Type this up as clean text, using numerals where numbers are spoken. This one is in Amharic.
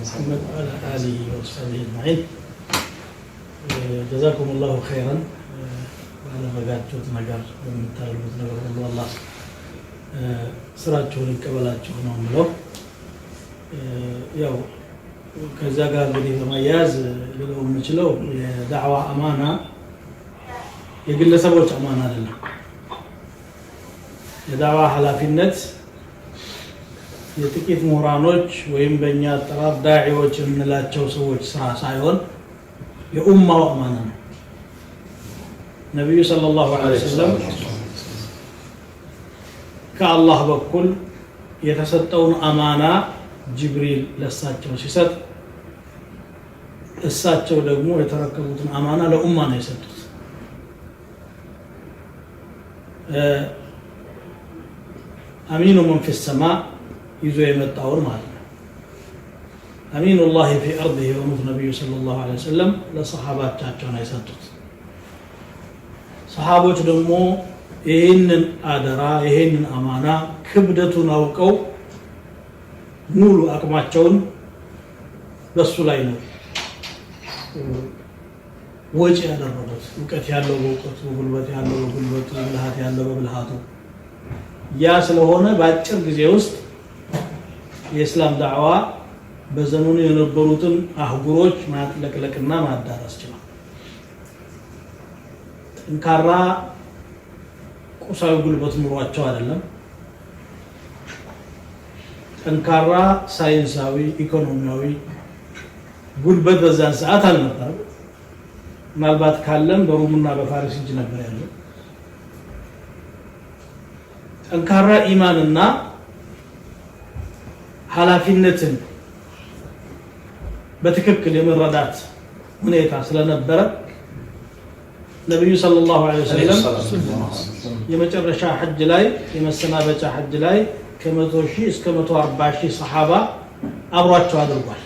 محمد وعلى آله وصحبه أجمعين. جزاكم الله خيرا على مجاعتوت نجار من تربوت نجار الله سراتشون كبلاتشون عملوا ياو كذا قال بدي مميز لو مثلوا دعوة أمانة يقول لسبوت أمانة لنا የዳዋ ኃላፊነት የጥቂት ምሁራኖች ወይም በእኛ አጠራር ዳዒዎች የምንላቸው ሰዎች ስራ ሳይሆን የኡማው አማና ነው። ነብዩ ሰለላሁ ዐለይሂ ወሰለም ከአላህ በኩል የተሰጠውን አማና ጅብሪል ለሳቸው ሲሰጥ እሳቸው ደግሞ የተረከቡትን አማና ለኡማ ነው የሰጡት። أمين من في السماء يزوي متاور مالنا أمين الله في أرضه ونوح النبي صلى الله عليه وسلم لصحابات تاعنا يسدد صحابة دمو إهن آدرا إهن أمانة كبدة نوكو مولو أكماتشون بس لاينو وجه هذا الرجل وكت يالله وكت وقلبت يالله وقلبت وبلهات يالله وبلهاتو ያ ስለሆነ በአጭር ጊዜ ውስጥ የእስላም ዳዕዋ በዘመኑ የነበሩትን አህጉሮች ማጥለቅለቅና ማዳረስ ችሏል። ጠንካራ ቁሳዊ ጉልበት ኑሯቸው አይደለም፣ ጠንካራ ሳይንሳዊ ኢኮኖሚያዊ ጉልበት በዛን ሰዓት አልነበረም። ምናልባት ካለም በሮምና በፋሪስ እጅ ነበር ያለው። ጠንካራ ኢማንና ኃላፊነትን በትክክል የመረዳት ሁኔታ ስለነበረ ነብዩ ሰለላሁ ዐለይሂ ወሰለም የመጨረሻ ሐጅ ላይ የመሰናበቻ ሐጅ ላይ ከ100,000 እስከ 140,000 ሰሃባ አብሯቸው አድርጓል።